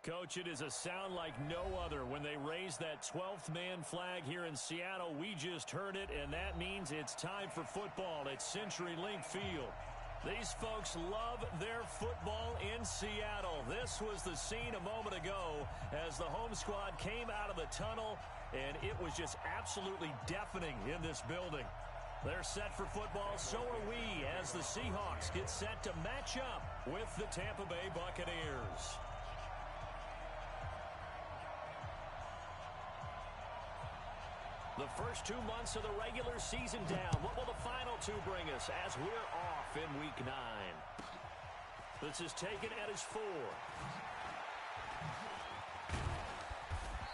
Coach, it is a sound like no other when they raise that 12th man flag here in Seattle. We just heard it, and that means it's time for football at CenturyLink Field. These folks love their football in Seattle. This was the scene a moment ago as the home squad came out of the tunnel, and it was just absolutely deafening in this building. They're set for football, so are we, as the Seahawks get set to match up with the Tampa Bay Buccaneers. The first 2 months of the regular season down. What will the final two bring us as we're off in Week 9? This is taken at his 4.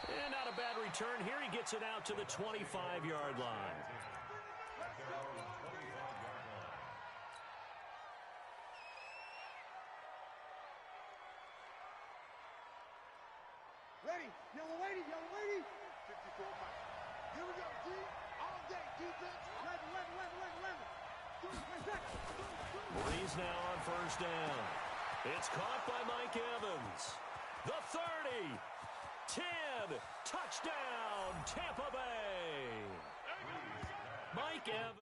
And not a bad return here. He gets it out to the 25-yard line. Ready, yellow lady, yellow lady. 54 miles. Here we go, D. All day, defense. 11. Breeze now on first down. It's caught by Mike Evans. The 30. 10. Touchdown, Tampa Bay. Mike Evans.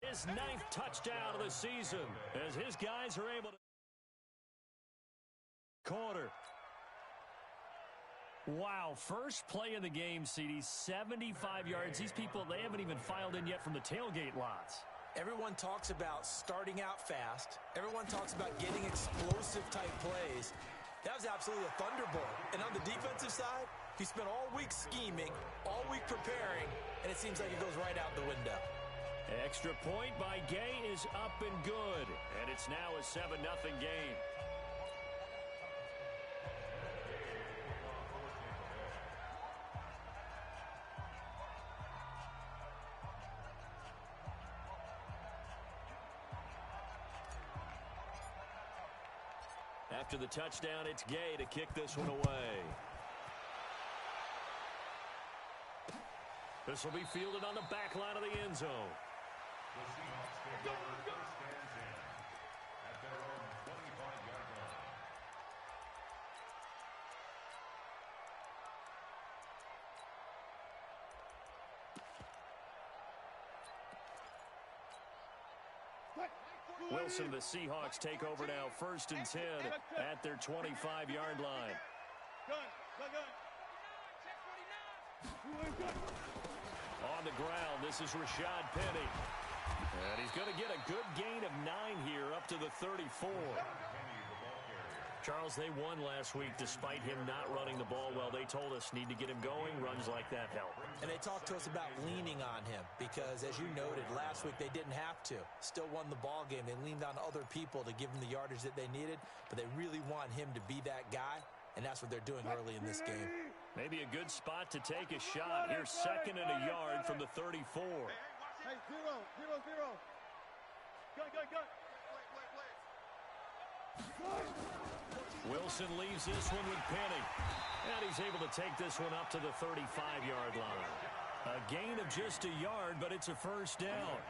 His 9th touchdown of the season as his guys are able to. Corner. Wow, first play of the game, CD, 75 yards. These people, they haven't even filed in yet from the tailgate lots. Everyone talks about starting out fast. Everyone talks about getting explosive-type plays. That was absolutely a thunderbolt. And on the defensive side, he spent all week scheming, all week preparing, and it seems like it goes right out the window. Extra point by Gay is up and good. And it's now a 7-0 game. After the touchdown, it's Gay to kick this one away. This will be fielded on the back line of the end zone. The Seahawks take over first and 10 at their own 25-yard line. Wilson, the Seahawks take over now, first and 10 at their 25-yard line. On the ground, this is Rashad Penny. And he's going to get a good gain of 9 here, up to the 34. Charles, they won last week despite him not running the ball well. They told us need to get him going. Runs like that help. And they talked to us about leaning on him because, as you noted, last week they didn't have to. Still won the ball game. They leaned on other people to give them the yardage that they needed, but they really want him to be that guy, and that's what they're doing early in this game. Maybe a good spot to take a shot. Here's 2nd and a yard from the 34. Hey, 0. Go. Wilson leaves this one with Penny. And he's able to take this one up to the 35-yard line. A gain of just a yard, but it's a first down.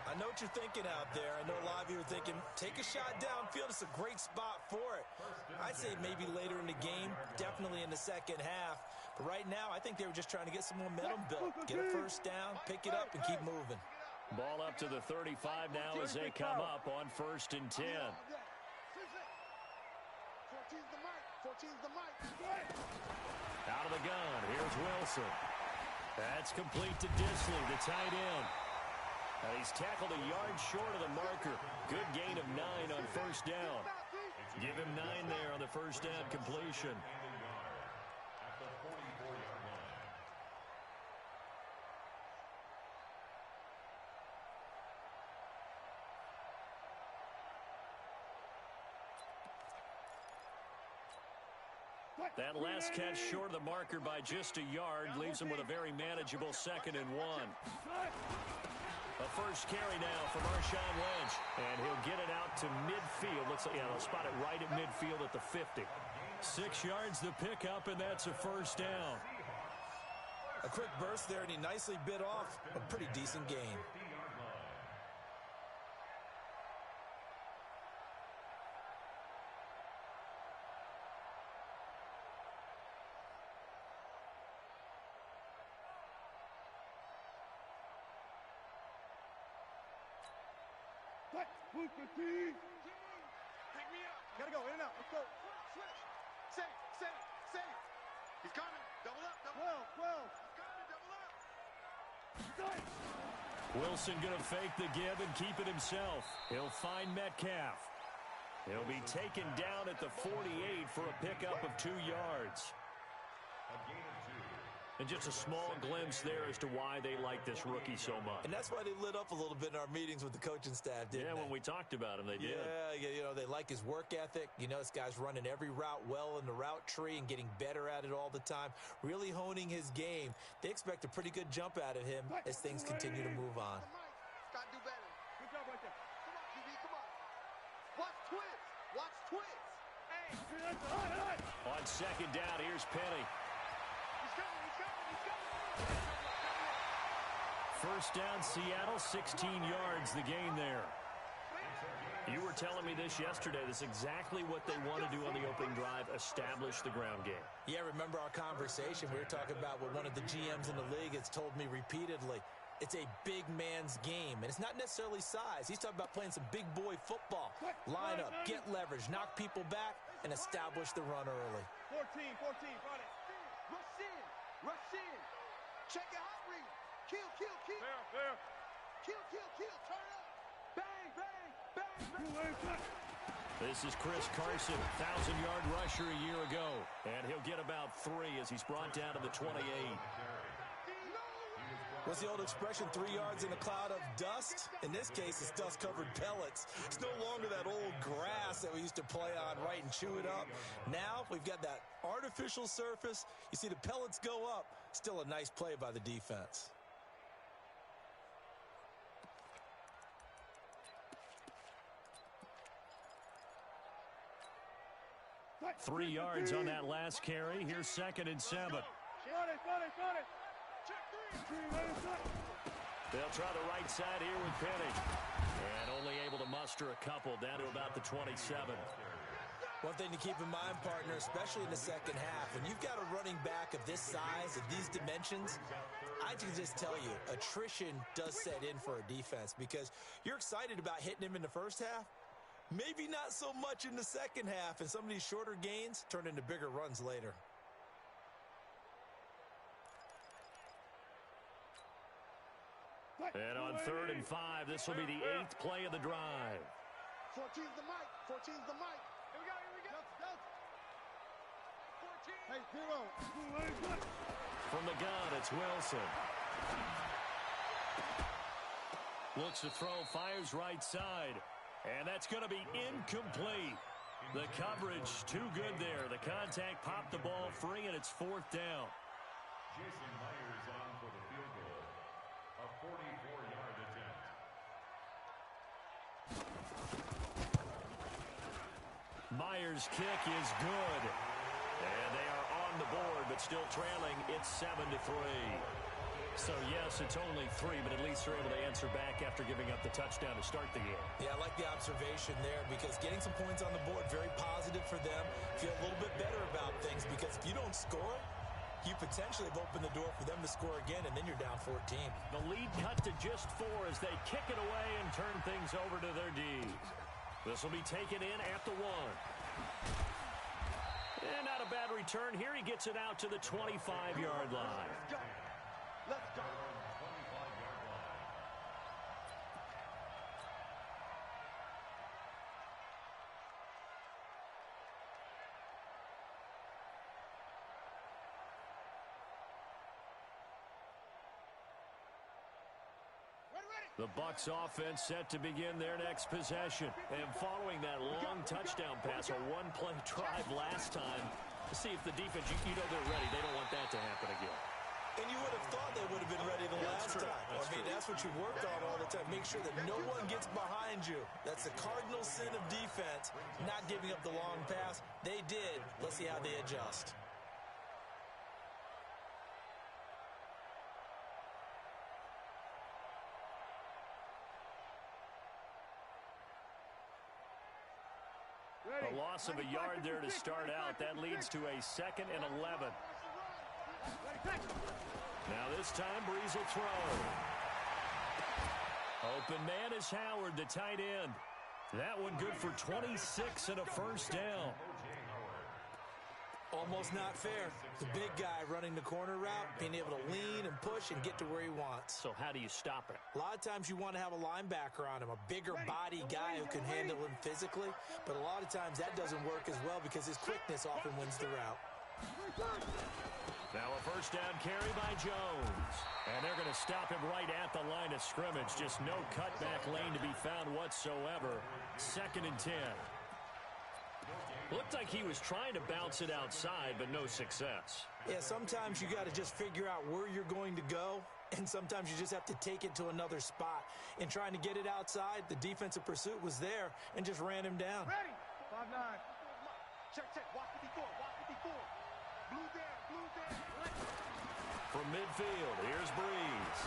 I know what you're thinking out there. I know a lot of you are thinking, take a shot downfield. It's a great spot for it. I'd say maybe later in the game, definitely in the second half. But right now, I think they were just trying to get some momentum built. Get a first down, pick it up, and keep moving. Ball up to the 35 now as they come up on first and 10. 14's the mic. Out of the gun, here's Wilson. That's complete to Disley, the tight end. And he's tackled a yard short of the marker. Good gain of 9 on first down. Give him 9 there on the first down completion. At the 44-yard line. That last catch short of the marker by just a yard leaves him with a very manageable 2nd and 1. A first carry now from Marshawn Lynch, and he'll get it out to midfield. Looks like, they'll spot it right at midfield at the 50. 6 yards the pickup, and that's a first down. A quick burst there, and he nicely bit off a pretty decent gain. Booster T. Pick me up. Gotta go, in and out. Let's go. Switch. Safe, safe, safe. He's coming. Double up, double up. 12. He's coming, double up. Wilson going to fake the give and keep it himself. He'll find Metcalf. He'll be taken down at the 48 for a pickup of 2 yards. A gain of 2. And just a small glimpse there as to why they like this rookie so much. And that's why they lit up a little bit in our meetings with the coaching staff, didn't Yeah, they? when we talked about him, they did. Yeah, you know, they like his work ethic. You know, this guy's running every route well in the route tree and getting better at it all the time, really honing his game. They expect a pretty good jump out of him as things continue to move on. Scott, do better. Good job right there. Come on, QB, come on. Watch twins. Watch twins. On second down, here's Penny. He's coming, he's coming, he's coming. First down, Seattle, 16 yards, the gain there. You were telling me this yesterday. This is exactly what they want to do on the opening drive, establish the ground game. Yeah, remember our conversation? We were talking about what one of the GMs in the league has told me repeatedly. It's a big man's game, and it's not necessarily size. He's talking about playing some big boy football. Line up, get leverage, knock people back, and establish the run early. 14, run it. Rush in, rush in. Check your hot read. Kill, kill, kill. Fair. Kill, kill, kill. Turn up. Bang, bang, bang, bang. This is Chris Carson, 1,000-yard rusher a year ago. And he'll get about 3 as he's brought down to the 28. What's the old expression, 3 yards in a cloud of dust? In this case, it's dust-covered pellets. It's no longer that old grass that we used to play on, right, and chew it up. Now, we've got that artificial surface. You see the pellets go up. Still a nice play by the defense. Three yards on that last carry. Here's 2nd and 7. Run it. They'll try the right side here with Penny. And only able to muster a couple down to about the 27. One thing to keep in mind, partner, especially in the second half, when you've got a running back of this size, of these dimensions, I can just tell you, attrition does set in for a defense because you're excited about hitting him in the first half. Maybe not so much in the second half, and some of these shorter gains turn into bigger runs later. And on 3rd and 5, this will be the 8th play of the drive. 14's the mic. 14's the mic. Here we go. 14. Hey, 0. From the gun, it's Wilson. Looks to throw, fires right side. And that's going to be incomplete. The coverage too good there. The contact popped the ball free, and it's 4th down. Jason Myers on for the field goal. A 44-yard attempt. Myers' kick is good. And they are on the board, but still trailing. It's 7-3. So, yes, it's only 3, but at least they're able to answer back after giving up the touchdown to start the game. Yeah, I like the observation there because getting some points on the board, very positive for them. Feel a little bit better about things because if you don't score, you potentially have opened the door for them to score again, and then you're down 14. The lead cut to just 4 as they kick it away and turn things over to their D's. This will be taken in at the 1. And not a bad return here. He gets it out to the 25-yard line. Let's go. 25-yard line. The Bucs offense set to begin their next possession. And following that long touchdown pass, a one-play drive last time, to see if the defense, you know they're ready. They don't want that to happen again. And you would have thought they would have been ready the last time. That's what you worked on all the time. Make sure that no one gets behind you. That's the cardinal sin of defense, not giving up the long pass. They did. Let's see how they adjust. A loss of a yard there to start out. That leads to a 2nd and 11. Now this time, Breeze will throw. Open man is Howard, the tight end. That one good for 26 and a first down. Almost not fair. The big guy running the corner route, being able to lean and push and get to where he wants. So how do you stop it? A lot of times you want to have a linebacker on him, a bigger body guy who can handle him physically, but a lot of times that doesn't work as well because his quickness often wins the route. Now a first down carry by Jones. And they're going to stop him right at the line of scrimmage. Just no cutback lane to be found whatsoever. 2nd and 10. Looked like he was trying to bounce it outside, but no success. Yeah, sometimes you got to just figure out where you're going to go, and sometimes you just have to take it to another spot. In trying to get it outside, the defensive pursuit was there and just ran him down. Ready. 5-9. Check. Watch 54. Blue there. From midfield, here's Breeze.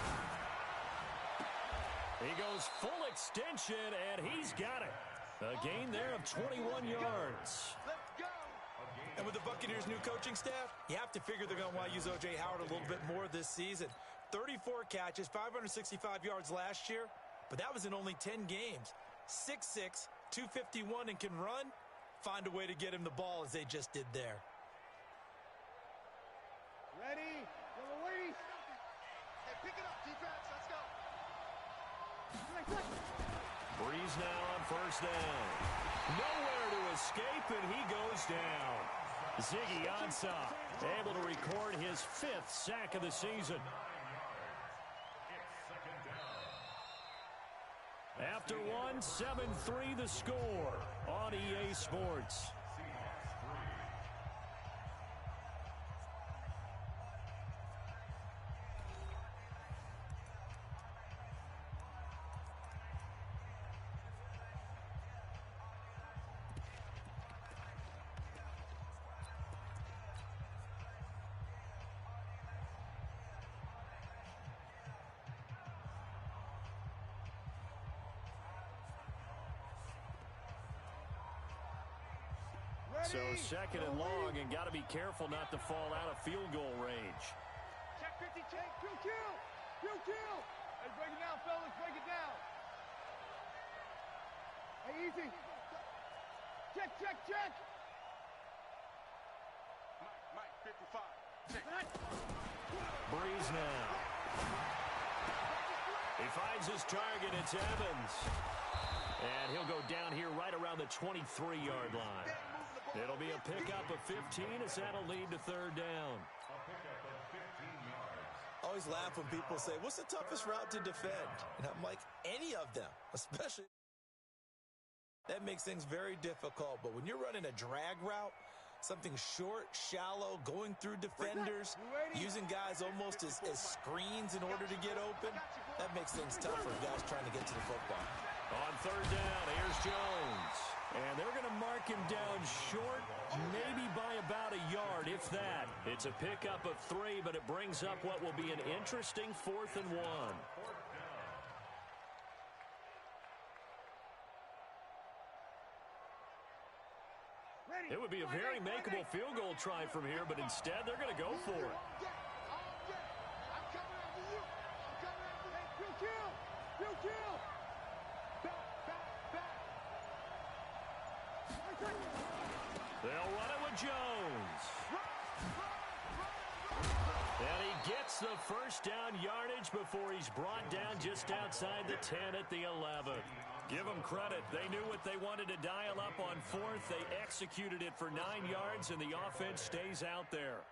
He goes full extension, and he's got it. A gain there of 21 yards. Let's go. And with the Buccaneers' new coaching staff, you have to figure they're going to want to use O.J. Howard a little bit more this season. 34 catches, 565 yards last year, but that was in only 10 games. 6'6", 251, and can run. Find a way to get him the ball as they just did there. Ready. Yellow ladies. Hey, pick it up, defense. Let's go. Breeze now on first down. Nowhere to escape, and he goes down. Ziggy Ansah able to record his 5th sack of the season. After one, 7-3 the score on EA Sports. So 2nd and long, and got to be careful not to fall out of field goal range. Check 50, check. Kill. Hey, break it down, fellas. Break it down. Hey, easy. Check. Mike, 55. Check. Breeze now. He finds his target. It's Evans. And he'll go down here right around the 23-yard line. It'll be a pickup of 15 as that'll lead to 3rd down. I always laugh when people say, what's the toughest route to defend? And I'm like, any of them, especially. That makes things very difficult. But when you're running a drag route, something short, shallow, going through defenders, using guys almost as screens in order to get open, that makes things tough for guys trying to get to the football. On 3rd down, here's Jones. And they're going to mark him down short, maybe by about a yard, if that. It's a pickup of 3, but it brings up what will be an interesting 4th and 1. It would be a very makeable field goal try from here, but instead they're going to go for it. I'm coming after you. Hey, kill. Back. They'll run it with Jones. And he gets the first down yardage before he's brought down just outside the 10 at the 11. Give them credit. They knew what they wanted to dial up on 4th. They executed it for 9 yards, and the offense stays out there.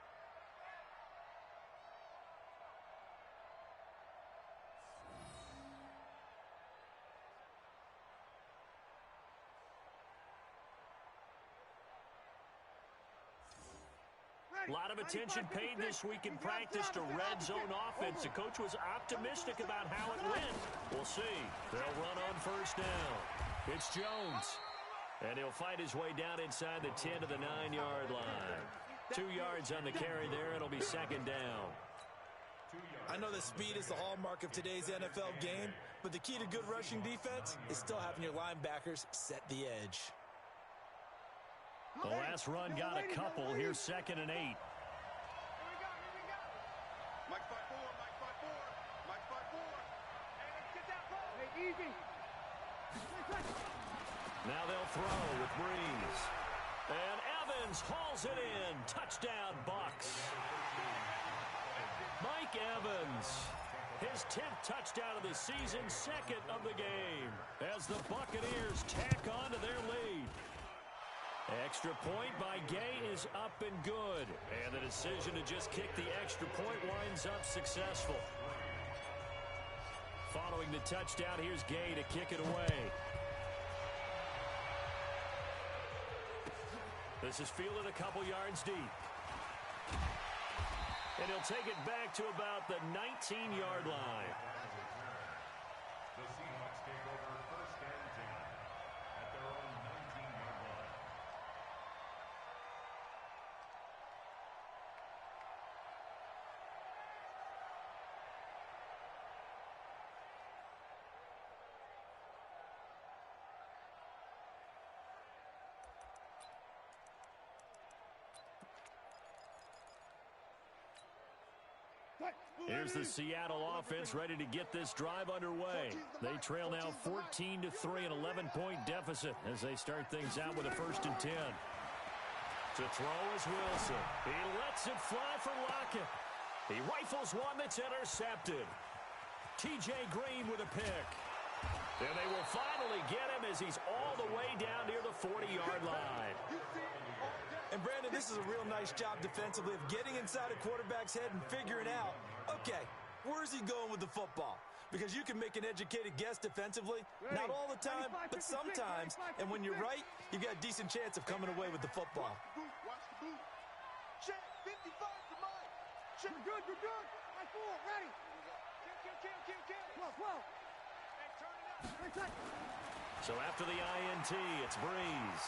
A lot of attention paid this week in practice to red zone offense. The coach was optimistic about how it went. We'll see. They'll run on first down. It's Jones. And he'll fight his way down inside the 10 to the 9-yard line. 2 yards on the carry there. It'll be 2nd down. I know that speed is the hallmark of today's NFL game, but the key to good rushing defense is still having your linebackers set the edge. The last run got a couple. Here's 2nd and 8. Here we go. Mike 5-4. Hey, let's get that ball. Hey, easy. Now they'll throw with Breeze. And Evans hauls it in. Touchdown, Bucks. Mike Evans, his 10th touchdown of the season, second of the game, as the Buccaneers tack on to their lead. Extra point by Gay is up and good. And the decision to just kick the extra point winds up successful. Following the touchdown, here's Gay to kick it away. This is fielded a couple yards deep. And he'll take it back to about the 19-yard line. The Seahawks take over first and 10 at their own 19-yard line. Here's the Seattle offense ready to get this drive underway. They trail now 14-3, an 11-point deficit as they start things out with a 1st and 10. To throw is Wilson. He lets it fly for Lockett. He rifles one that's intercepted. T.J. Green with a pick. And they will finally get him as he's all the way down near the 40-yard line. And Brandon, this is a real nice job defensively of getting inside a quarterback's head and figuring out, okay, where's he going with the football? Because you can make an educated guess defensively, not all the time, but sometimes. And when you're right, you got a decent chance of coming away with the football. Watch the boot. Check. 55 to mine. Check. You're good. My four. Ready. Kill. 12. Hey, turn it up. So after the INT, it's Breeze.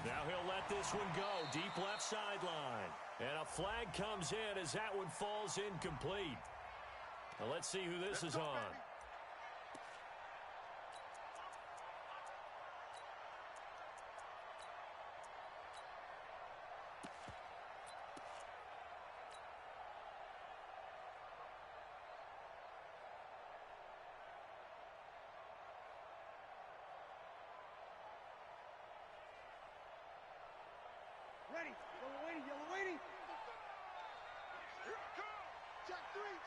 Now he'll let this one go. Deep left sideline. And a flag comes in as that one falls incomplete. Now let's see who this is on. Ready. Yellow waiting. Here it comes. Check three.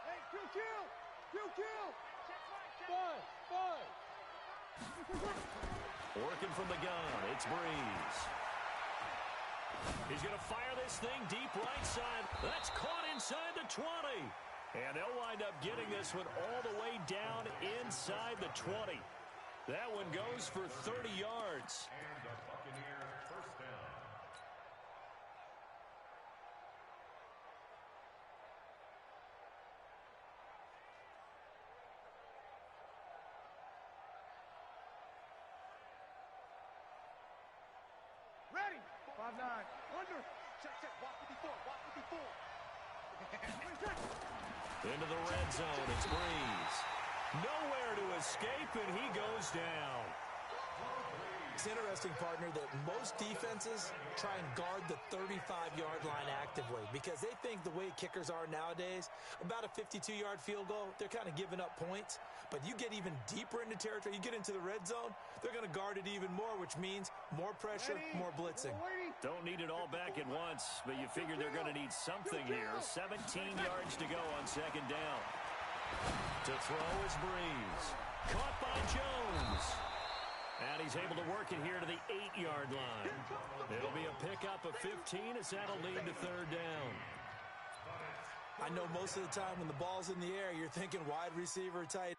Hey, kill. Five. Working from the gun, it's Breeze. He's going to fire this thing deep right side. That's caught inside the 20. And they'll wind up getting this one all the way down inside the 20. That one goes for 30 yards. And the Buccaneers first down. Ready. 5-9. Under. Check. Walk with the four. Into the red zone, it's Breeze. Nowhere to escape, and he goes down. It's interesting, partner, that most defenses try and guard the 35-yard line actively because they think the way kickers are nowadays, about a 52-yard field goal, they're kind of giving up points. But you get even deeper into territory, you get into the red zone, they're going to guard it even more, which means more pressure, more blitzing. Don't need it all back at once, but you figure they're going to need something here. 17 yards to go on second down. To throw is Breeze. Caught by Jones. And he's able to work it here to the 8-yard line. It'll be a pickup of 15 as that'll lead to third down. I know most of the time when the ball's in the air, you're thinking wide receiver tight.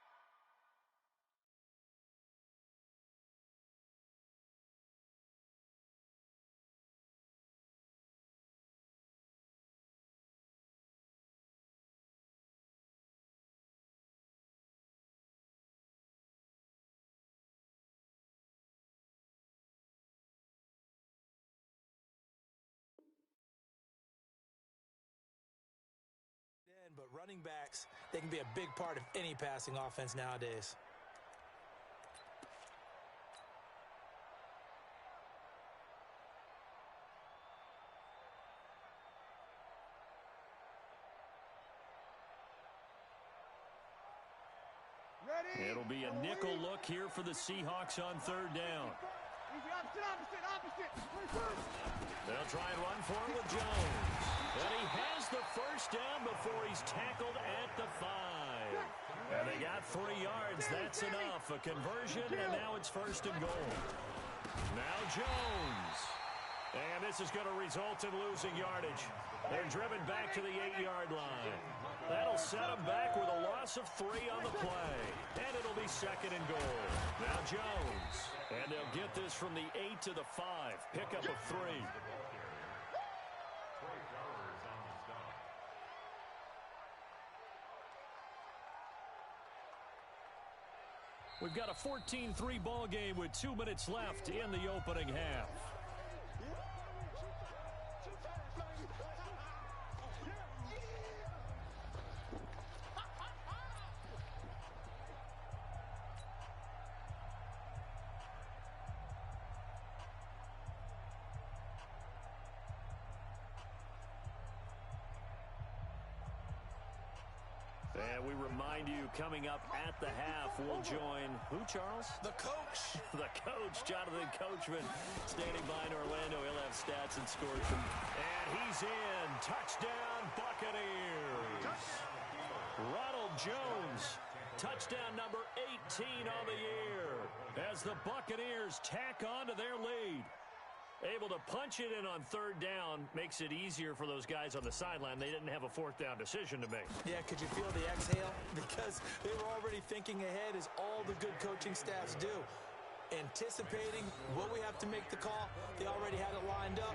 But running backs, they can be a big part of any passing offense nowadays. It'll be a nickel look here for the Seahawks on third down. Opposite. They'll try and run for it with Jones. And he has the first down before he's tackled at the 5. And they got 3 yards. That's enough. A conversion, and now it's first and goal. Now Jones. And this is going to result in losing yardage. They're driven back to the 8-yard line. That'll set them back with a loss of 3 on the play. And it'll be second and goal. Now Jones. And they'll get this from the 8 to the 5. Pick up a 3. We've got a 14-3 ball game with 2 minutes left in the opening half. And we remind you, coming up at the half, we'll join, who, Charles? The coach. The coach, Jonathan Coachman, standing by in Orlando. He'll have stats and scores from. And he's in. Touchdown, Buccaneers. Ronald Jones, touchdown number 18 on the year, as the Buccaneers tack on to their lead. Able to punch it in on third down makes it easier for those guys on the sideline. They didn't have a fourth down decision to make. Yeah, could you feel the exhale? Because they were already thinking ahead, as all the good coaching staffs do. Anticipating what we have to make the call. They already had it lined up.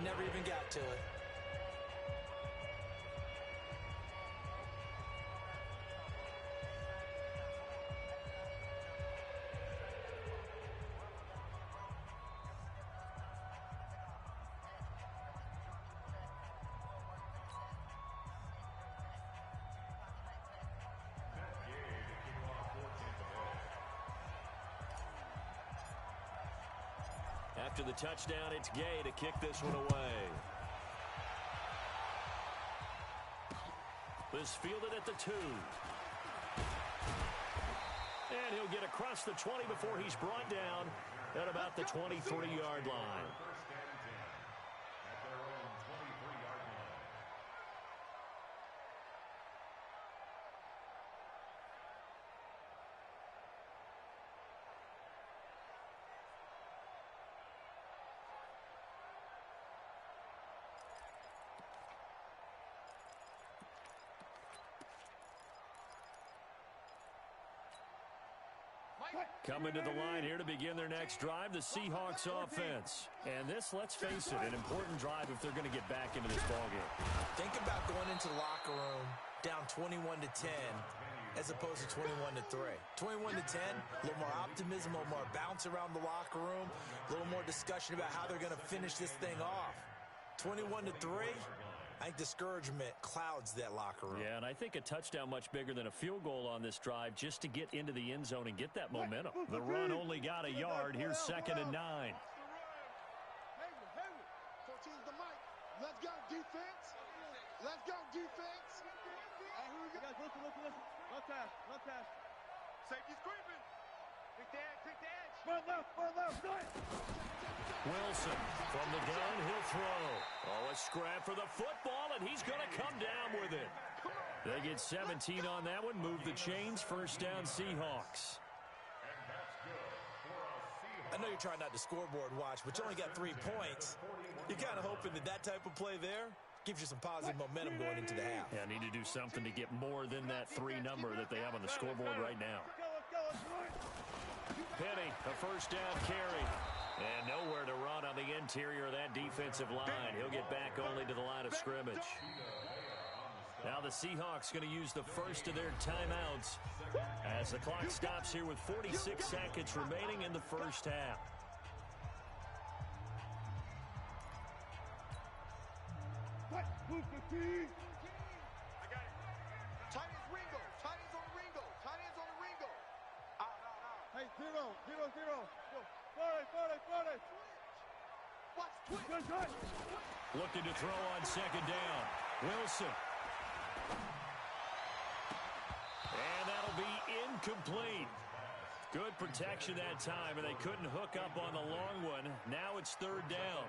Never even got to it. After the touchdown, it's Gay to kick this one away. This fielded at the 2. And he'll get across the 20 before he's brought down at about the 23-yard line. Coming to the line here to begin their next drive, the Seahawks offense. And this, let's face it, an important drive if they're going to get back into this ballgame. Think about going into the locker room down 21-10 as opposed to 21-3. 21-10, a little more optimism, a little more bounce around the locker room, a little more discussion about how they're going to finish this thing off. 21-3, I think discouragement clouds that locker room. Yeah, and I think a touchdown much bigger than a field goal on this drive just to get into the end zone and get that momentum. The run only got a yard. Here's second and 9. Hayward. 14's the mic. Let's go, defense. Let's go, defense. And here we go. Guys, listen. Left hash. Safety screaming. Pick the edge. Run left. Wilson from the gun, he'll throw. Oh, a scrap for the football, and he's going to come down with it. They get 17 on that one, move the chains, first down Seahawks. I know you're trying not to scoreboard watch, but you only got 3 points. You're kind of hoping that type of play there gives you some positive momentum going into the half. Yeah, need to do something to get more than that 3 number that they have on the scoreboard right now. Penny, a first down carry. And nowhere to run on the interior of that defensive line. He'll get back only to the line of scrimmage. Now the Seahawks going to use the first of their timeouts as the clock stops here with 46 seconds remaining in the first half. What? Move the feet. I got it. Tight ends Ringo. Tight ends on the Ringo. Tight ends on the Ringo. Out. Hey, 0. 40. Watch, twitch. Looking to throw on second down. Wilson. And that'll be incomplete. Good protection that time, and they couldn't hook up on the long one. Now it's third down.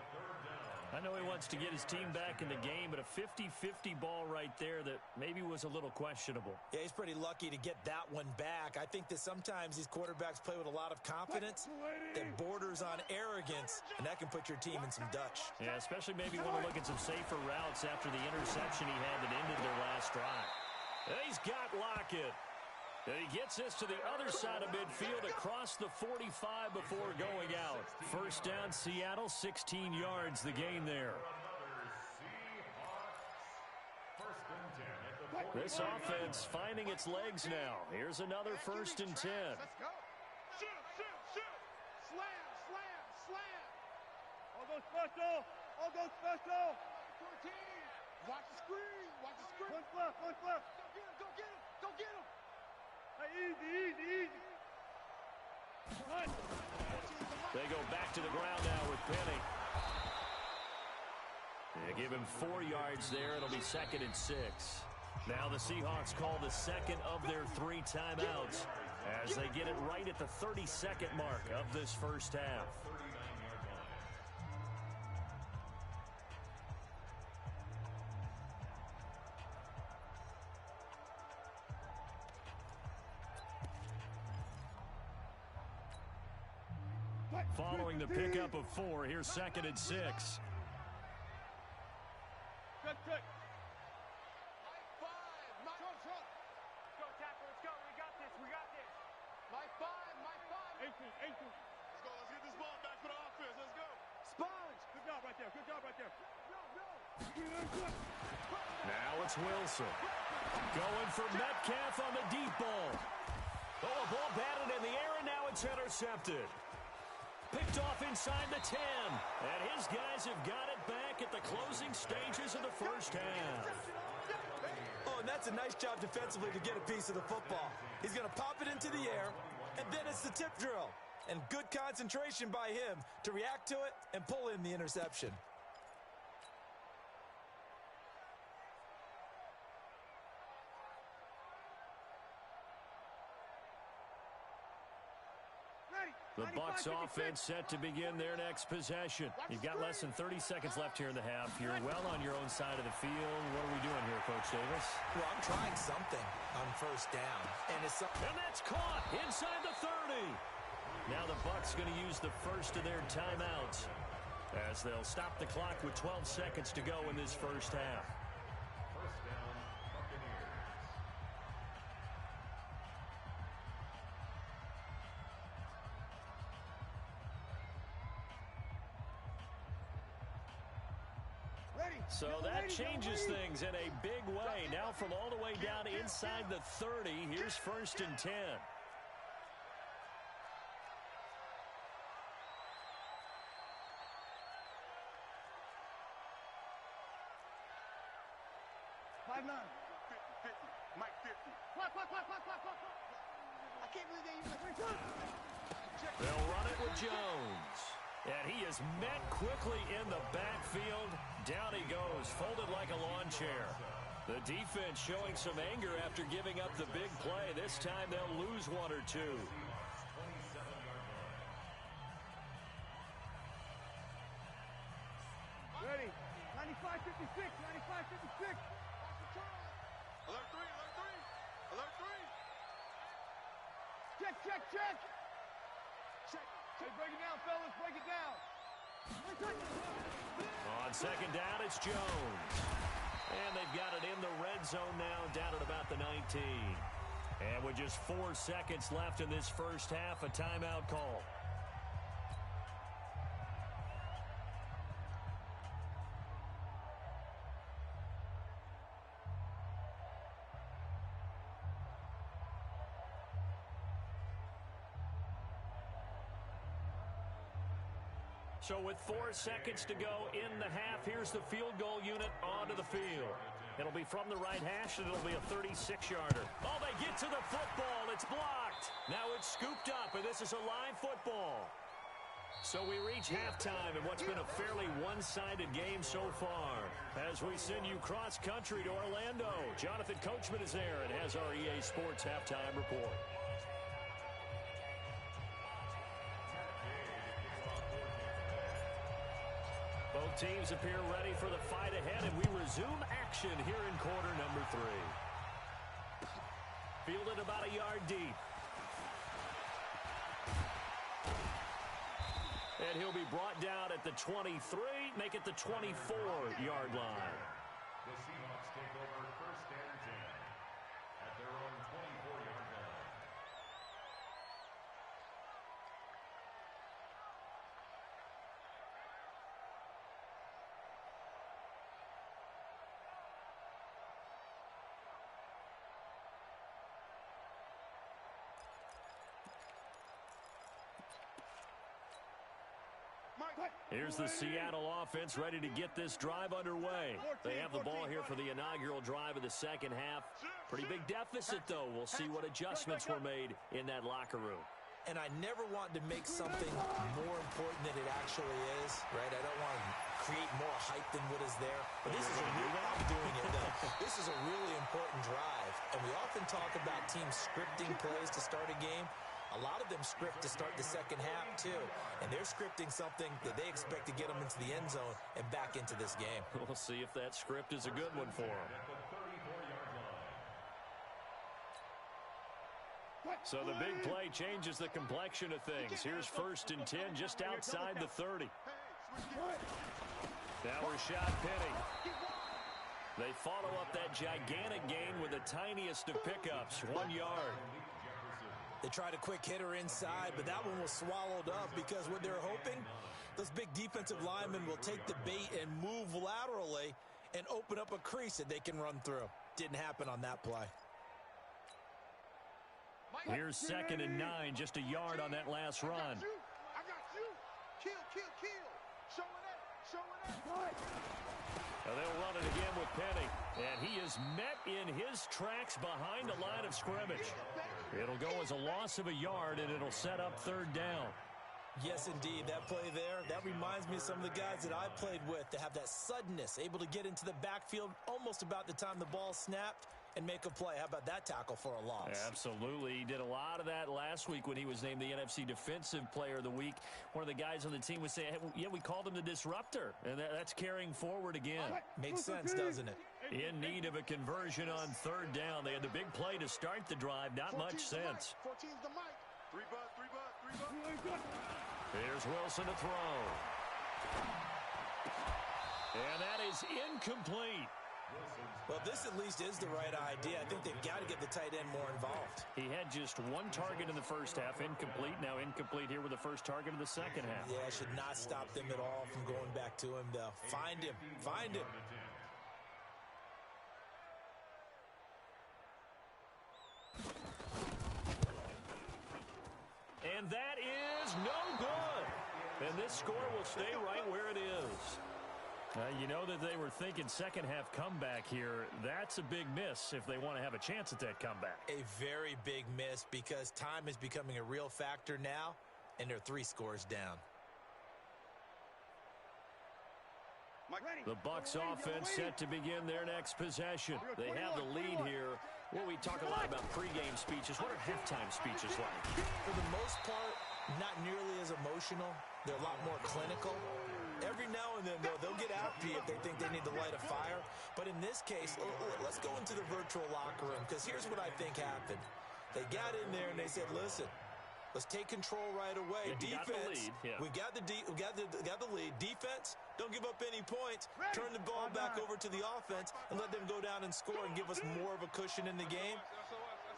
I know he wants to get his team back in the game, but a 50-50 ball right there that maybe was a little questionable. Yeah, he's pretty lucky to get that one back. I think that sometimes these quarterbacks play with a lot of confidence that borders on arrogance, and that can put your team in some Dutch. Yeah, especially maybe want to look at some safer routes after the interception he had that ended their last drive. He's got Lockett. And he gets this to the other side of midfield across the 45 before going out. First down, Seattle, 16 yards, the gain there. This offense finding its legs now. Here's another 1st and 10. Let's go. Shoot, shoot, shoot. Slam, slam, slam. All go special. All go special. 14. Watch the screen. Watch the screen. One flip, one flip. Go get him. Go get him. Go get him. Hey, easy, easy, easy. Run. They go back to the ground now with Penny. They give him 4 yards there. It'll be 2nd and 6. Now the Seahawks call the second of their 3 timeouts as they get it right at the 32nd mark of this first half. Following the pickup of 4, here's 2nd and 6. Check, check. Mike 5. Mike. Go, tackle, let's go. We got this, we got this. Mike 5. Mike 5. 18. Let's go. Let's get this ball back for the offense. Let's go. Sponge. Good job right there, good job right there. Now it's Wilson. Going for Metcalf on the deep ball. Oh, a ball batted in the air, and now it's intercepted. Picked off inside the 10. And his guys have got it back at the closing stages of the first half. Oh, and that's a nice job defensively to get a piece of the football. He's going to pop it into the air, and then it's the tip drill. And good concentration by him to react to it and pull in the interception. The Bucs offense set to begin their next possession. You've got less than 30 seconds left here in the half. You're well on your own side of the field. What are we doing here, Coach Davis? Well, I'm trying something on first down. And that's caught inside the 30. Now the Bucs going to use the first of their timeouts as they'll stop the clock with 12 seconds to go in this first half. First down, Buccaneers. So that changes things in a big way. Now from all the way down inside the 30, here's 1st and 10. Five nine. 50. Mike 50. Clock. I can't believe they even. They'll run it with Jones. And he is met quickly in the backfield. Down he goes, folded like a lawn chair. The defense showing some anger after giving up the big play. This time they'll lose 1 or 2. Ready. 95-56. 95-56. Alert 3. Alert 3. Check. Hey, break it down, fellas. Break it down. On second down, it's Jones. And they've got it in the red zone now, down at about the 19. And with just 4 seconds left in this first half, a timeout call. So with 4 seconds to go in the half, here's the field goal unit onto the field. It'll be from the right hash, and it'll be a 36-yarder. Oh, they get to the football. It's blocked. Now it's scooped up, and this is a live football. So we reach halftime in what's been a fairly one-sided game so far. As we send you cross-country to Orlando, Jonathan Coachman is there and has our EA Sports halftime report. Both teams appear ready for the fight ahead, and we resume action here in quarter number 3. Fielded about a yard deep. And he'll be brought down at the 23, make it the 24-yard line. The Seahawks take over first and 10 at their own 24-yard line. Here's the Seattle offense ready to get this drive underway. They have the ball here for the inaugural drive of the second half. Pretty big deficit, though. We'll see what adjustments were made in that locker room. And I never want to make something more important than it actually is, right? I don't want to create more hype than what is there. But this is a real, I'm doing it, though. This is a really important drive. And we often talk about teams scripting plays to start a game. A lot of them script to start the second half, too. And they're scripting something that they expect to get them into the end zone and back into this game. We'll see if that script is a good one for them. So the big play changes the complexion of things. Here's first and 10 just outside the 30. Now Rashad Penny. They follow up that gigantic gain with the tiniest of pickups, 1 yard. They tried a quick hitter inside, but that one was swallowed up because what they're hoping, those big defensive linemen will take the bait and move laterally and open up a crease that they can run through. Didn't happen on that play. Here's second and 9, just a yard on that last run. I got you. Kill, kill, kill. Show it up. Show it up. Now they'll run it again with Penny. And he is met in his tracks behind the line of scrimmage. It'll go as a loss of a yard, and it'll set up third down. Yes, indeed. That play there, that reminds me of some of the guys that I played with to have that suddenness, able to get into the backfield almost about the time the ball snapped and make a play. How about that tackle for a loss? Absolutely. He did a lot of that last week when he was named the NFC Defensive Player of the Week. One of the guys on the team was saying, hey, yeah, we called him the disruptor, and that's carrying forward again. Makes sense, doesn't it? In need of a conversion on third down. They had the big play to start the drive. Not much sense. 14's the mic. 3 bucks. Here's Wilson to throw. And that is incomplete. Well, this at least is the right idea. I think they've got to get the tight end more involved. He had just 1 target in the first half, incomplete. Now incomplete here with the first target of the second half. Yeah, should not stop them at all from going back to him, though. Find him. Find him. And that is no good. And this score will stay right where it is. You know that they were thinking second half comeback here. That's a big miss if they want to have a chance at that comeback. A very big miss because time is becoming a real factor now, and they're 3 scores down. The Bucs offense set to begin their next possession. They have the lead here. Well, we talk a lot about pregame speeches. What are halftime speeches like? For the most part, not nearly as emotional. They're a lot more clinical. Every now and then, though, they'll get after you if they think they need to light a fire. But in this case, let's go into the virtual locker room, because here's what I think happened. They got in there and they said, listen, let's take control right away. Yeah, defense, we got the lead. Defense, don't give up any points. Turn the ball back over to the offense and let them go down and score and give us more of a cushion in the game.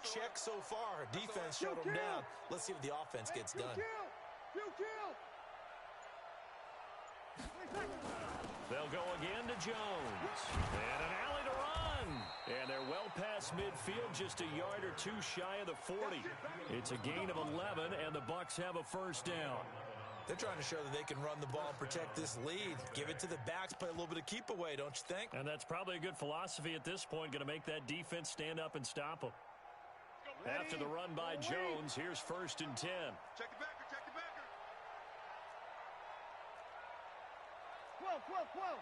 Check so far. Defense shut them down. Let's see if the offense gets done. They'll go again to Jones. And an alley to run. And they're well past midfield, just a yard or 2 shy of the 40. It's a gain of 11, and the Bucs have a first down. They're trying to show that they can run the ball and protect this lead. Give it to the backs, play a little bit of keep away, don't you think? And that's probably a good philosophy at this point, going to make that defense stand up and stop them. After the run by Jones, here's first and 10. Check the backer, check the backer. 12.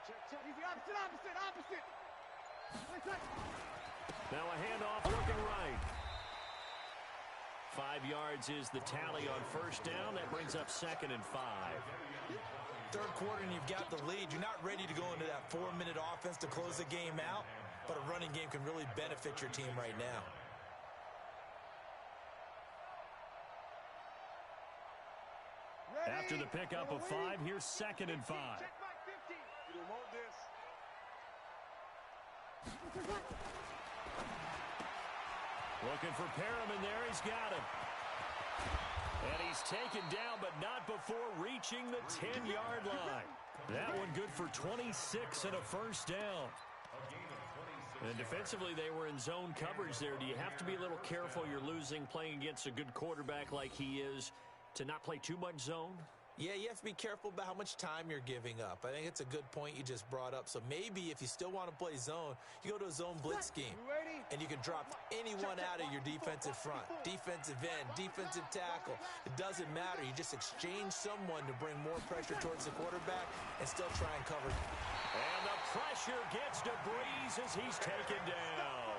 Check. Easy, opposite. Now a handoff looking right. 5 yards is the tally on first down. That brings up second and 5. third quarter and you've got the lead. You're not ready to go into that 4-minute offense to close the game out, but a running game can really benefit your team right now. After the pickup of 5, here's 2nd and 5. Check my 50. You don't want this. Looking for Perriman there. He's got him. And he's taken down, but not before reaching the 10-yard line. That one good for 26 and a first down. And defensively, they were in zone coverage there. Do you have to be a little careful? You're losing, playing against a good quarterback like he is, to not play too much zone? Yeah, you have to be careful about how much time you're giving up. I think it's a good point you just brought up. So maybe if you still want to play zone, you go to a zone blitz scheme. And you can drop anyone out of your defensive front. Defensive end, defensive tackle. It doesn't matter. You just exchange someone to bring more pressure towards the quarterback and still try and cover. And the pressure gets to Breeze as he's taken down.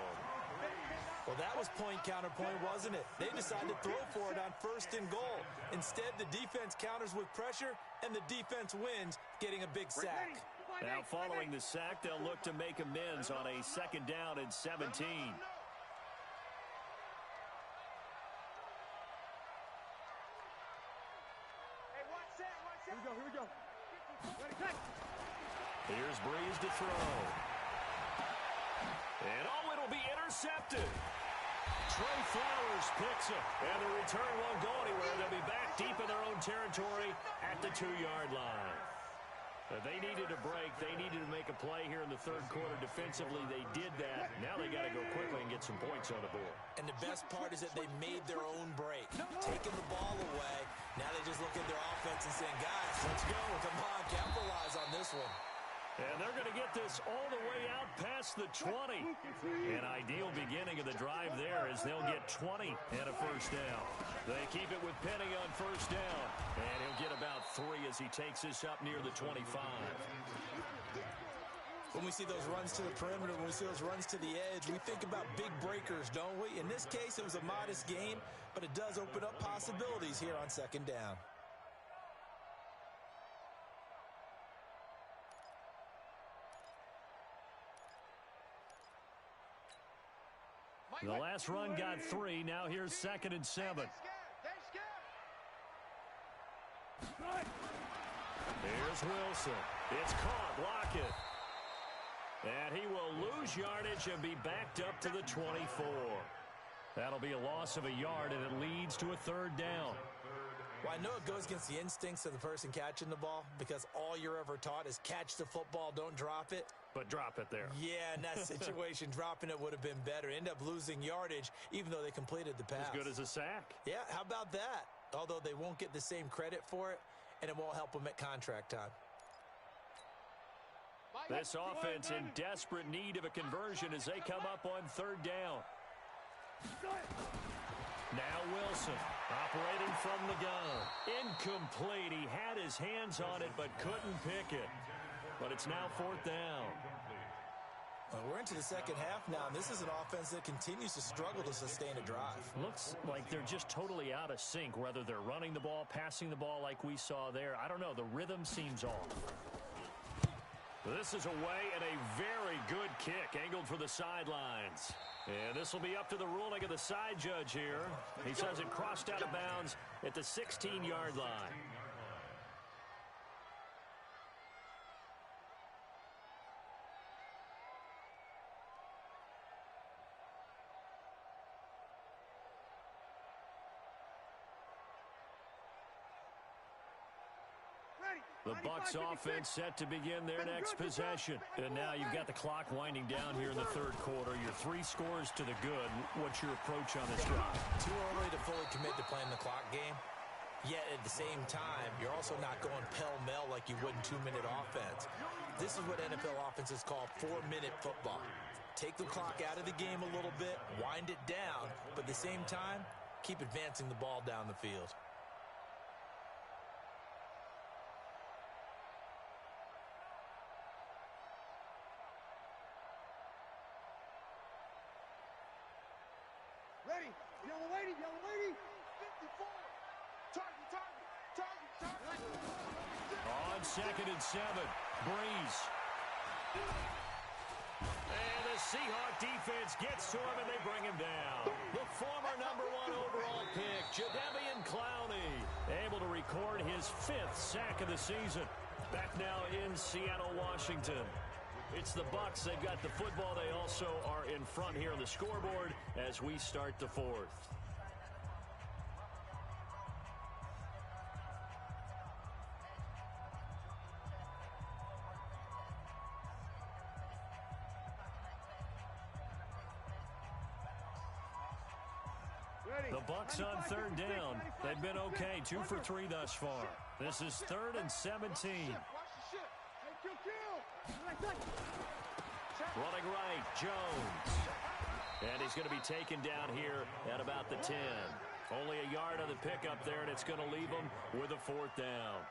Well, that was point counterpoint, wasn't it? They decided to throw for it on 1st and goal. Instead, the defense counters with pressure, and the defense wins, getting a big sack. Now, following the sack, they'll look to make amends on a 2nd down and 17. Hey, watch that, watch that. Here we go. Here's Breeze to throw. And it'll be intercepted. Trey Flowers picks it, and the return won't go anywhere. They'll be back deep in their own territory at the 2-yard line. They needed a break. They needed to make a play here in the third quarter. Defensively, they did that. Now they got to go quickly and get some points on the board. And the best part is that they made their own break, taking the ball away. Now they just look at their offense and saying, guys, let's go. Come on, capitalize on this one. And they're going to get this all the way out past the 20. An ideal beginning of the drive there as they'll get 20 and a first down. They keep it with Penny on first down. And he'll get about 3 as he takes this up near the 25. When we see those runs to the perimeter, when we see those runs to the edge, we think about big breakers, don't we? In this case, it was a modest gain, but it does open up possibilities here on 2nd down. The last run got 3. Now here's 2nd and 7. Here's Wilson. It's caught. Lockett. And he will lose yardage and be backed up to the 24. That'll be a loss of a yard, and it leads to a 3rd down. Well, I know it goes against the instincts of the person catching the ball because all you're ever taught is catch the football, don't drop it. But drop it there. Yeah, in that situation, dropping it would have been better. End up losing yardage, even though they completed the pass. As good as a sack. Yeah, how about that? Although they won't get the same credit for it, and it won't help them at contract time. This offense in desperate need of a conversion as they come up on 3rd down. Now Wilson operating from the gun. Incomplete. He had his hands on it but couldn't pick it. But it's now 4th down. Well, we're into the second half now, and this is an offense that continues to struggle to sustain a drive. Looks like they're just totally out of sync, whether they're running the ball, passing the ball like we saw there. I don't know. The rhythm seems off. This is away and a very good kick angled for the sidelines. And this will be up to the ruling of the side judge here. He says it crossed out of bounds at the 16-yard line. The Bucs offense set to begin their next possession. And now you've got the clock winding down here in the third quarter. Your 3 scores to the good. What's your approach on this drive? Too early to fully commit to playing the clock game. Yet at the same time, you're also not going pell-mell like you would in 2-minute offense. This is what NFL offenses call 4-minute football. Take the clock out of the game a little bit, wind it down, but at the same time, keep advancing the ball down the field. Ready, yellow lady, 54. Target. On 2nd and 7, Breeze. And the Seahawk defense gets to him, and they bring him down. The former #1 overall pick, Jadeveon Clowney, able to record his 5th sack of the season. Back now in Seattle, Washington. It's the Bucs. They've got the football. They also are in front here on the scoreboard as we start the 4th. The Bucs on 3rd down. They've been okay, 2 for 3 thus far. This is 3rd and 17. Running right, Jones. And he's going to be taken down here at about the 10. Only a yard on the pickup there, and it's going to leave him with a 4th down.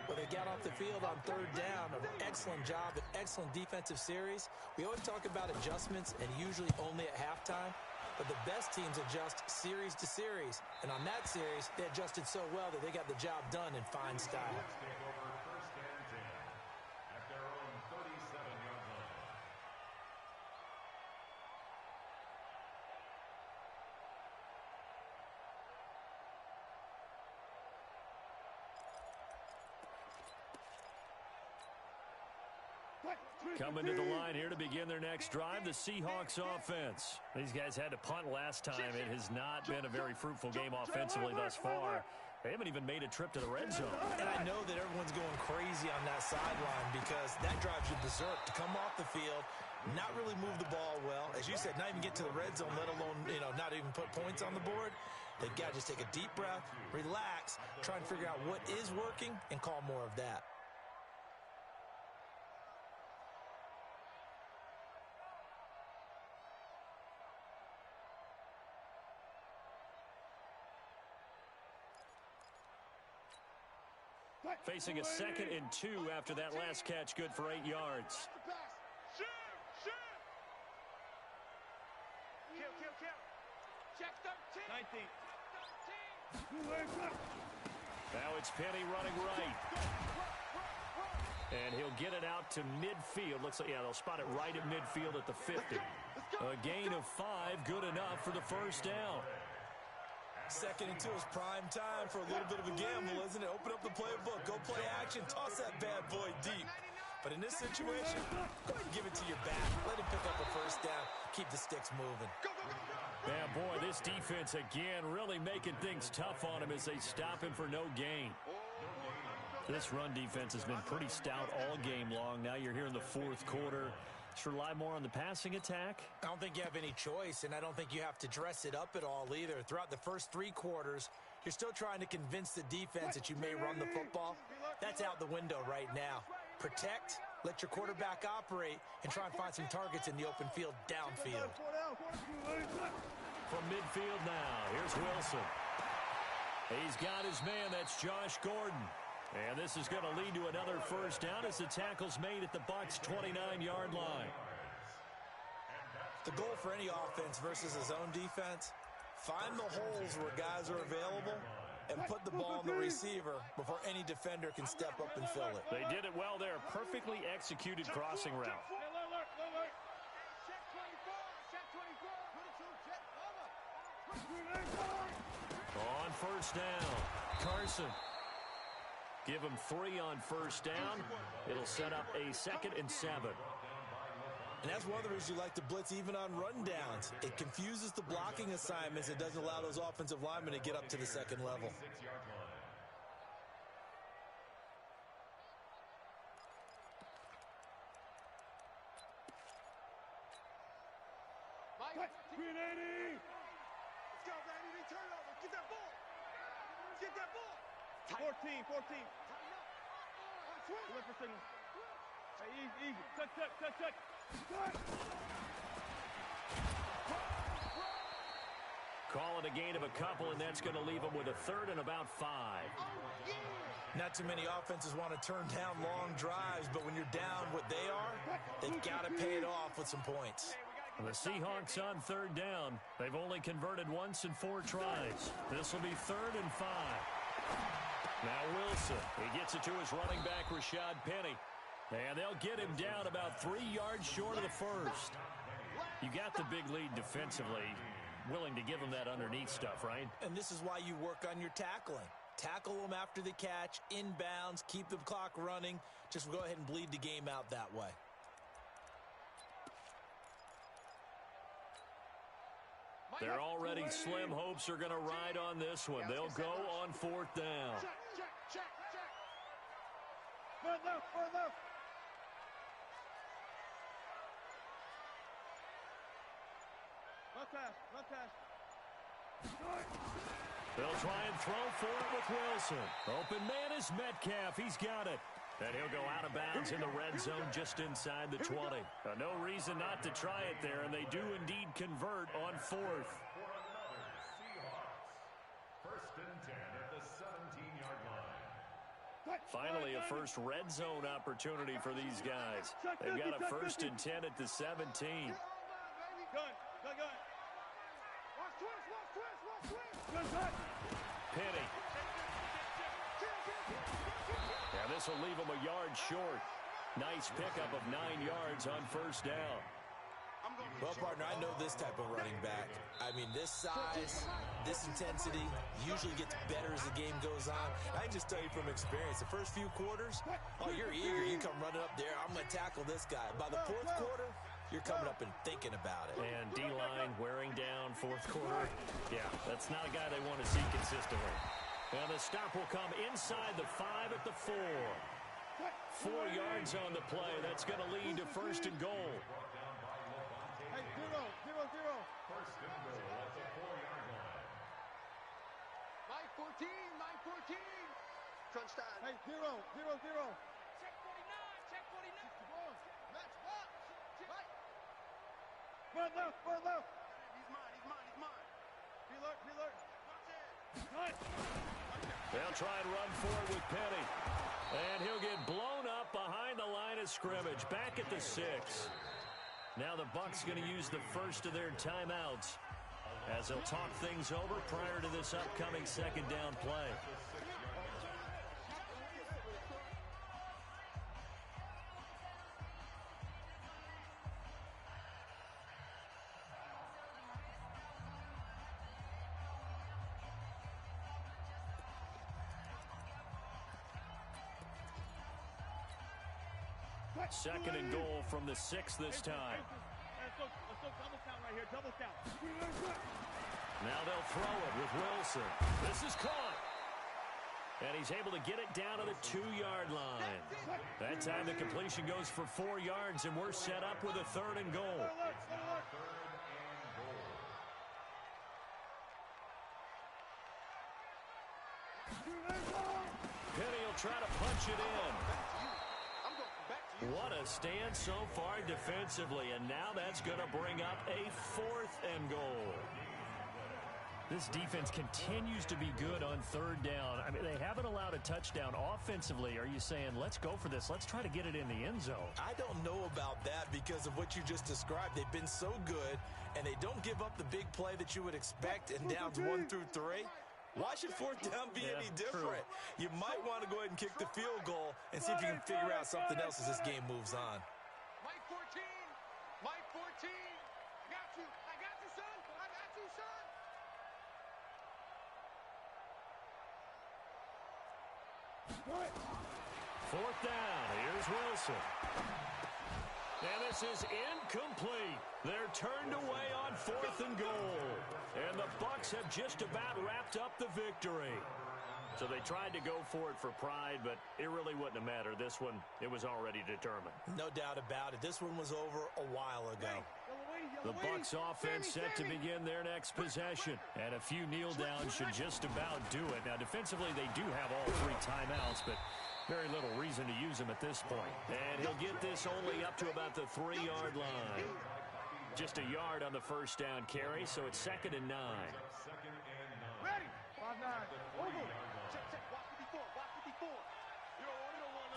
Well, they got off the field on 3rd down. An excellent job, an excellent defensive series. We always talk about adjustments, and usually only at halftime. But the best teams adjust series to series. And on that series, they adjusted so well that they got the job done in fine style. Coming to the line here to begin their next drive, the Seahawks offense. These guys had to punt last time. It has not been a very fruitful game offensively thus far. They haven't even made a trip to the red zone. And I know that everyone's going crazy on that sideline because that drives you berserk to come off the field, not really move the ball well. As you said, not even get to the red zone, let alone, not even put points on the board. They've got to just take a deep breath, relax, try and figure out what is working, and call more of that. Facing a 2nd and 2 after that last catch, good for 8 yards. Check 13. 19. Now it's Penny running right. And he'll get it out to midfield. Looks like, they'll spot it right at midfield at the 50. A gain of 5, good enough for the 1st down. 2nd and 2 is prime time for a little bit of a gamble, isn't it? Open up the playbook, go play action, toss that bad boy deep. But in this situation, go ahead and give it to your back. Let him pick up a 1st down. Keep the sticks moving. Man, boy, this defense again really making things tough on him as they stop him for no gain. This run defense has been pretty stout all game long. Now you're here in the 4th quarter. Should rely more on the passing attack? I don't think you have any choice, and I don't think you have to dress it up at all either. Throughout the first 3 quarters, you're still trying to convince the defense that you may run the football. That's out the window right now. Protect, let your quarterback operate, and try and find some targets in the open field downfield. From midfield now, here's Wilson. He's got his man, that's Josh Gordon. And this is going to lead to another 1st down as the tackle's made at the Bucs' 29-yard line. The goal for any offense versus a zone defense, find the holes where guys are available and put the ball on the receiver before any defender can step up and fill it. They did it well there. Perfectly executed crossing route. On 1st down, Carson. Give him 3 on 1st down. It'll set up a 2nd and 7. And that's one of the reasons you like to blitz even on rundowns. It confuses the blocking assignments. It doesn't allow those offensive linemen to get up to the 2nd level. Mike, 380. Let's go, baby. Turnover. Get that ball. Get that ball. 14. Wait for signal. Hey, easy. Touch. Call it a gain of a couple, and that's going to leave them with a 3rd and about 5. Not too many offenses want to turn down long drives, but when you're down what they are, they've got to pay it off with some points. The Seahawks on 3rd down. They've only converted once in 4 tries. This will be 3rd and 5. Now Wilson, he gets it to his running back, Rashad Penny. And they'll get him down about 3 yards short of the first. You got the big lead defensively. Willing to give him that underneath stuff, right? And this is why you work on your tackling. Tackle them after the catch, inbounds, keep the clock running. Just go ahead and bleed the game out that way. They're already slim hopes are going to ride on this one. They'll go on 4th down. Check, check, check, check. Run left, run left. Run pass, run pass. They'll try and throw for it with Wilson. Open man is Metcalf. He's got it. And he'll go out of bounds in the red zone just inside the 20. No reason not to try it there, and they do indeed convert on 4th. First and 10 at the 17-yard line. Finally, a first red zone opportunity for these guys. They've got a first and 10 at the 17. Gun, gun, gun. Watch twist, watch twist, watch twist. Gun, gun. Penny. Now this will leave him a yard short. Nice pickup of 9 yards on first down. Well, partner, I know this type of running back. I mean, this size, this intensity usually gets better as the game goes on. I can just tell you from experience, the first few quarters, oh, you're eager. You come running up there. I'm going to tackle this guy. By the 4th quarter, you're coming up and thinking about it. And D-line wearing down 4th quarter. Yeah, that's not a guy they want to see consistently. And the stop will come inside the 5 at the 4. 4 yards on the play. That's going to lead to first and goal. Hey, 0, 0, 0. First and goal at the 4-yard line. Mike 14, Mike 14. Crunch time. Hey, 0, 0, 0. Check 49, check 49. Match box. Mike. Run left, run left. He's mine, he's mine, he's mine. Be alert, be alert. Watch it. Cut. They'll try and run for it with Penny. And he'll get blown up behind the line of scrimmage. Back at the 6. Now the Bucs going to use the first of their timeouts as they'll talk things over prior to this upcoming second down play. Second and goal from the 6 this time. Let's go double count right here, double count. Now they'll throw it with Wilson. This is caught. And he's able to get it down to the 2-yard line. That time the completion goes for 4 yards, and we're set up with a 3rd and goal. Penny will try to punch it in. What a stand so far defensively, and now that's going to bring up a 4th and goal. This defense continues to be good on 3rd down. I mean, they haven't allowed a touchdown offensively. Are you saying, let's go for this? Let's try to get it in the end zone. I don't know about that because of what you just described. They've been so good, and they don't give up the big play that you would expect in downs 1 through 3. Why should 4th down be any different? True. You might want to go ahead and kick the field goal and see if you can figure out something else as this game moves on. Mike 14, Mike 14. I got you, son. I got you, son. Fourth down. Here's Wilson. And this is incomplete. They're turned away on 4th and goal. And the Bucs have just about wrapped up the victory. So they tried to go for it for pride, but it really wouldn't have mattered. This one, it was already determined. No doubt about it. This one was over a while ago. The Bucs offense set to begin their next possession. And a few kneel downs should just about do it. Now, defensively, they do have all 3 timeouts, but very little reason to use them at this point. And he'll get this only up to about the 3-yard line. Just a yard on the first down carry, so it's 2nd and 9. Ready. 5-9. Over. Check, check. Watch 54. Watch 54. You don't want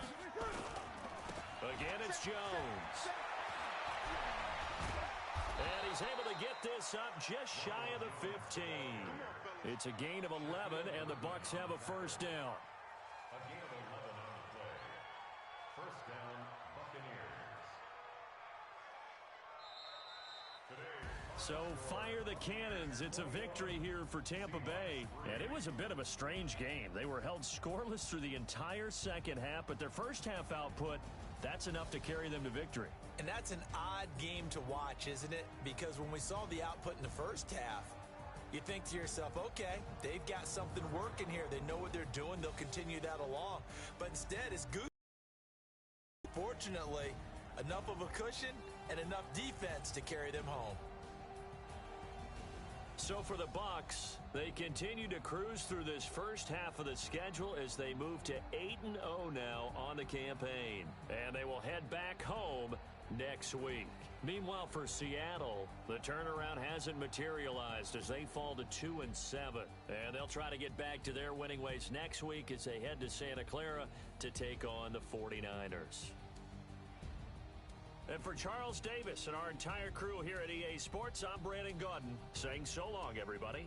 Again, it's Jones. And he's able to get this up just shy of the 15. It's a gain of 11, and the Bucs have a first down. So fire the cannons. It's a victory here for Tampa Bay. And it was a bit of a strange game. They were held scoreless through the entire second half, but their first half output, that's enough to carry them to victory. And that's an odd game to watch, isn't it? Because when we saw the output in the first half, you think to yourself, okay, they've got something working here. They know what they're doing. They'll continue that along. But instead, it's good. Fortunately, enough of a cushion and enough defense to carry them home. So for the Bucs, they continue to cruise through this first half of the schedule as they move to 8-0 now on the campaign. And they will head back home next week. Meanwhile, for Seattle, the turnaround hasn't materialized as they fall to 2-7. And they'll try to get back to their winning ways next week as they head to Santa Clara to take on the 49ers. And for Charles Davis and our entire crew here at EA Sports, I'm Brandon Gaudin saying so long, everybody.